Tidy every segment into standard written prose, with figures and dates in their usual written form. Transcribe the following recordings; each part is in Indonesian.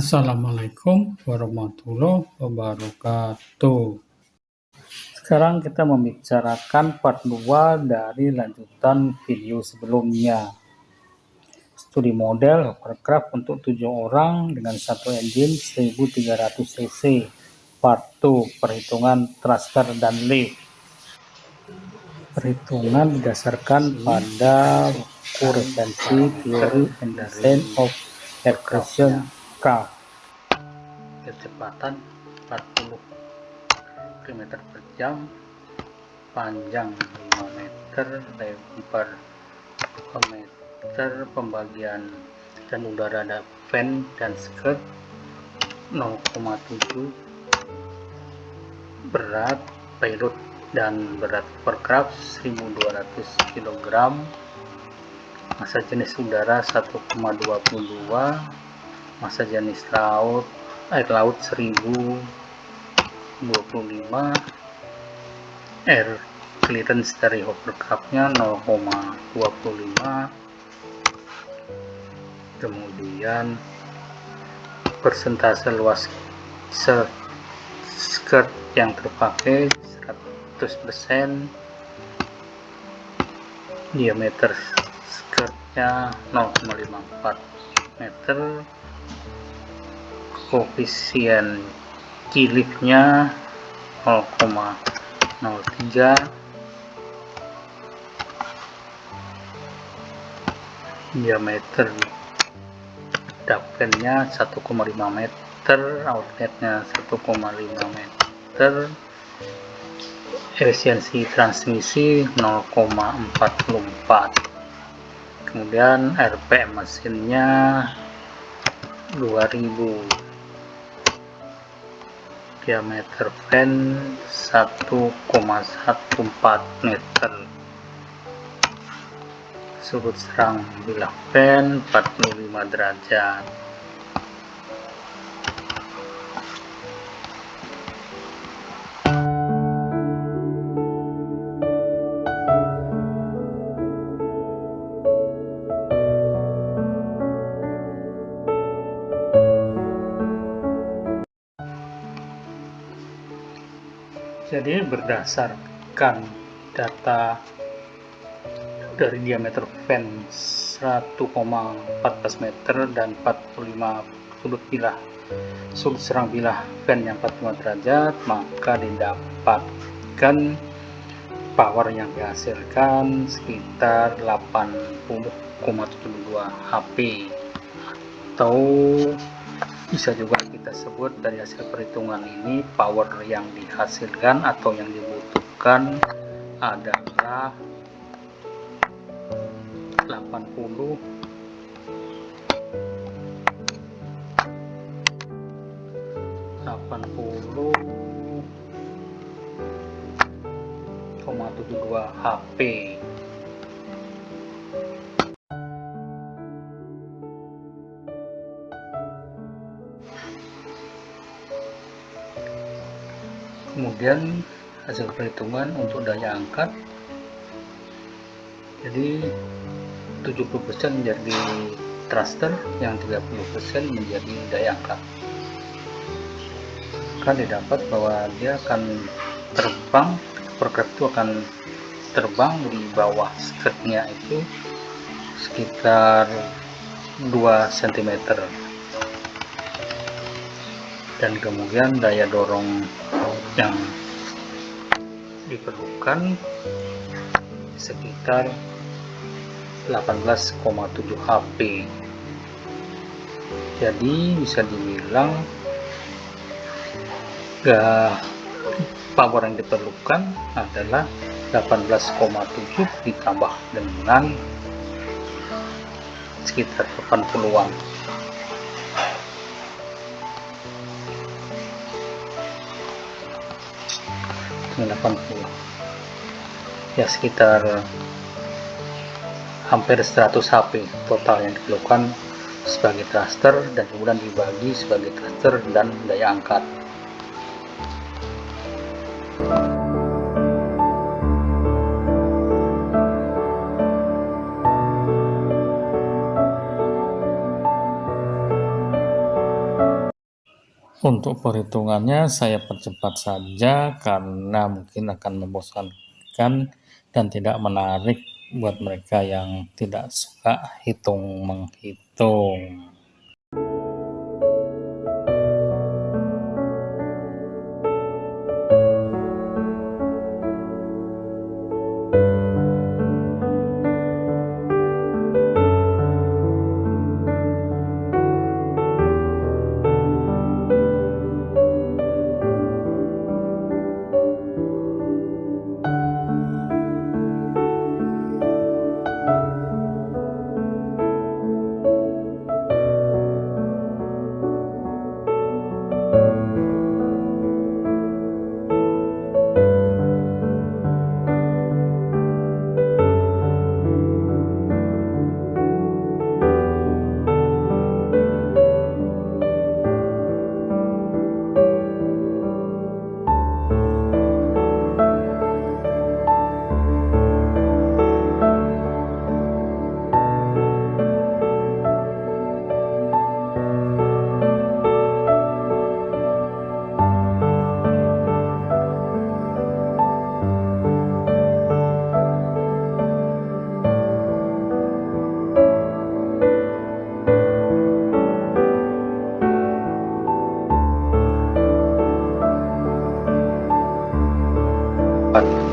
Assalamualaikum warahmatullahi wabarakatuh. Sekarang kita membicarakan part 2 dari lanjutan video sebelumnya. Studi model hovercraft untuk 7 orang dengan satu engine 1300 cc. Part 2, perhitungan thruster dan lift. Perhitungan didasarkan pada buku referensi Theory and Design of Aircraft. Kecepatan 40 km per jam, panjang 5 meter, lebar 2 meter, pembagian dan udara ada fan dan skirt 0,7, berat payload dan berat hovercraft 1200 kg, massa jenis udara 1,22, massa jenis air laut 1025, air clearance dari hovercraftnya 0,25, kemudian persentase luas skirt yang terpakai 100%, diameter skirtnya 0,54 meter, koefisien G-liftnya 0,03, diameter ductnya 1,5 meter, outletnya 1,5 meter, efisiensi transmisi 0,44, kemudian RPM mesinnya 2000, diameter fan 1,14 meter, sudut serang bilah fan 45 derajat. Jadi berdasarkan data dari diameter fan 1,14 meter dan 45 sudut serang bilah fan yang 45 derajat, maka didapatkan power yang dihasilkan sekitar 80,72 HP, atau bisa juga kita sebut dari hasil perhitungan ini power yang dihasilkan atau yang dibutuhkan adalah 80,72 HP. Kemudian hasil perhitungan untuk daya angkat, jadi 70% menjadi thruster, yang 30% menjadi daya angkat. Kan didapat bahwa dia akan terbang, hovercraft itu akan terbang di bawah skirtnya itu sekitar 2 cm, dan kemudian daya dorong yang diperlukan sekitar 18,7 HP. Jadi bisa dibilang power yang diperlukan adalah 18,7 ditambah dengan sekitar 80-an. Ya, sekitar hampir 100 HP total yang diperlukan sebagai thruster, dan kemudian dibagi sebagai thruster dan daya angkat. Untuk perhitungannya saya percepat saja karena mungkin akan membosankan dan tidak menarik buat mereka yang tidak suka hitung-menghitung.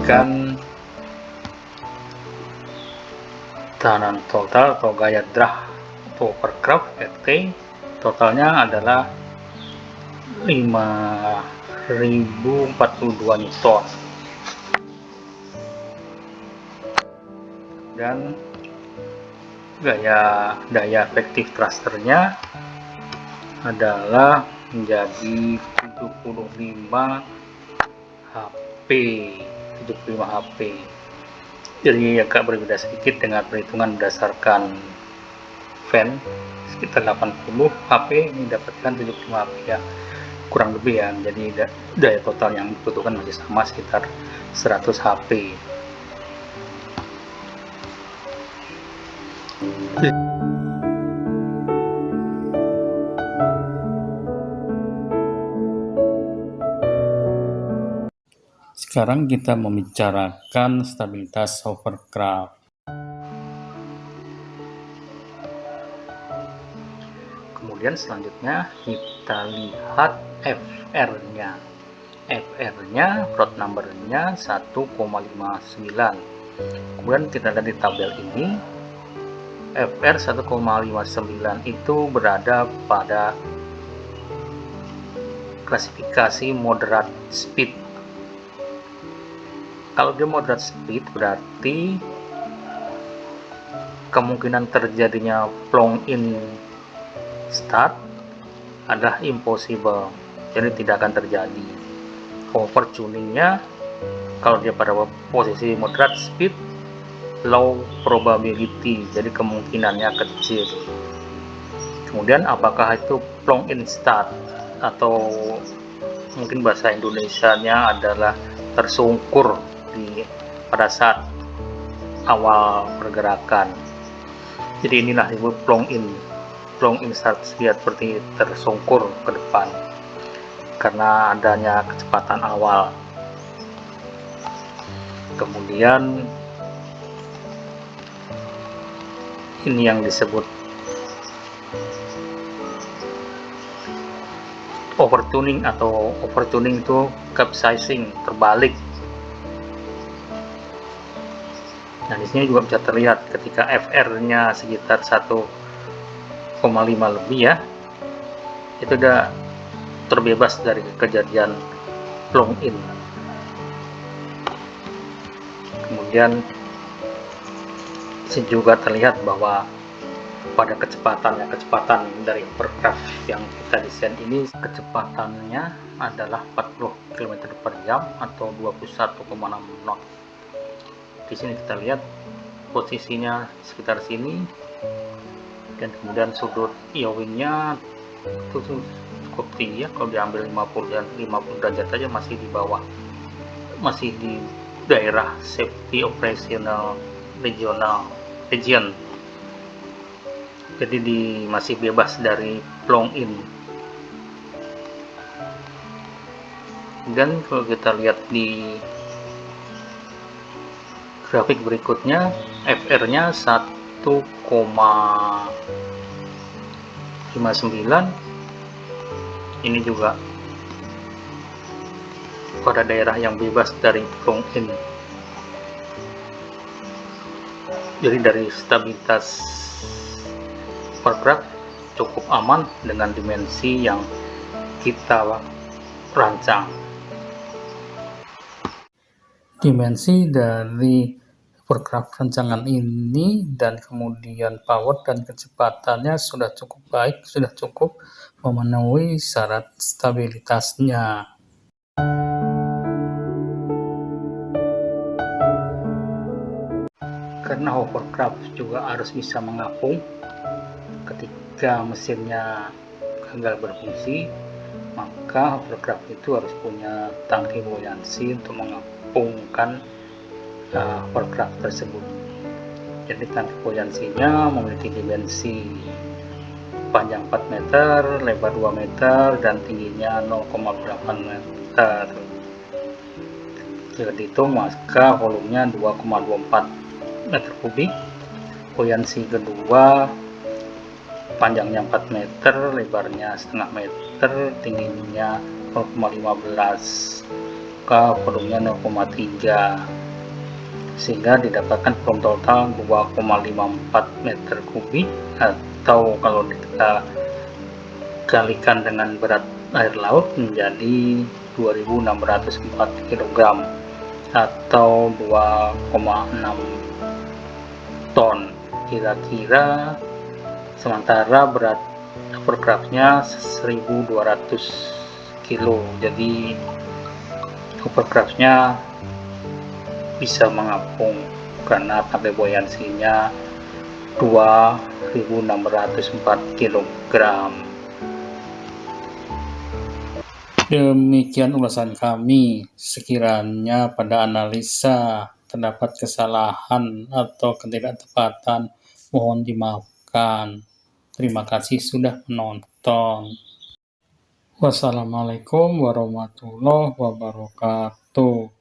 Dapatkan tahanan total atau gaya drag overcraft FT totalnya adalah 5042 Newton dan daya efektif thrusternya adalah menjadi 75 HP. Jadi agak berbeda sedikit dengan perhitungan berdasarkan fan sekitar 80 HP, ini dapatkan 75 HP ya, kurang lebih ya. Jadi daya total yang dibutuhkan masih sama sekitar 100 HP. Sekarang kita membicarakan stabilitas hovercraft. Kemudian selanjutnya kita lihat FR-nya. FR-nya, plot number-nya 1,59. Kemudian kita lihat di tabel ini, FR 1,59 itu berada pada klasifikasi moderate speed. Kalau dia moderate speed berarti kemungkinan terjadinya plong in start adalah impossible, jadi tidak akan terjadi. Overtuningnya kalau dia pada posisi moderate speed, low probability, jadi kemungkinannya kecil. Kemudian apakah itu plong in start atau mungkin bahasa Indonesianya adalah tersungkur pada saat awal pergerakan. Jadi inilah disebut plong in start, lihat seperti tersungkur ke depan karena adanya kecepatan awal. Kemudian ini yang disebut overtuning, atau overtuning itu capsizing, terbalik. Nah, di sini juga bisa terlihat ketika FR-nya sekitar 1,5 lebih ya, itu udah terbebas dari kejadian plong in. Kemudian sini juga terlihat bahwa pada kecepatan dari hovercraft yang kita desain ini, kecepatannya adalah 40 km per jam atau 21,6 knot. Di sini kita lihat posisinya sekitar sini, dan kemudian sudut yawingnya itu cukup tinggi ya, kalau diambil 50 derajat saja masih di bawah, masih di daerah safety operational region, jadi masih bebas dari plong in. Dan kalau kita lihat di grafik berikutnya, FR-nya 1,59. Ini juga pada daerah yang bebas dari strong in. Jadi dari stabilitas overdraft cukup aman dengan dimensi yang kita rancang. Dimensi dari overdraft rancangan ini dan kemudian power dan kecepatannya sudah cukup baik, sudah cukup memenuhi syarat stabilitasnya. Karena hovercraft juga harus bisa mengapung ketika mesinnya gagal berfungsi, maka hovercraft itu harus punya tangki buoyancy untuk mengapungkan hovercraft tersebut. Jadi tangki buoyansinya memiliki dimensi panjang 4 meter, lebar 2 meter, dan tingginya 0,8 meter. Jika dihitung maka volumenya 2,24 meter kubik. Buoyansi kedua panjangnya 4 meter, lebarnya setengah meter, tingginya 0,15, maka volumenya 0,3, sehingga didapatkan volume total 2,54 meter kubik, atau kalau kita kalikan dengan berat air laut menjadi 2604 kg atau 2,6 ton kira-kira. Sementara berat hovercraftnya 1200 kilo, jadi hovercraftnya bisa mengapung karena tangki buoyansinya 2604 kg. Demikian ulasan kami. Sekiranya pada analisa terdapat kesalahan atau ketidaktepatan, mohon dimaafkan. Terima kasih sudah menonton. Wassalamualaikum warahmatullahi wabarakatuh.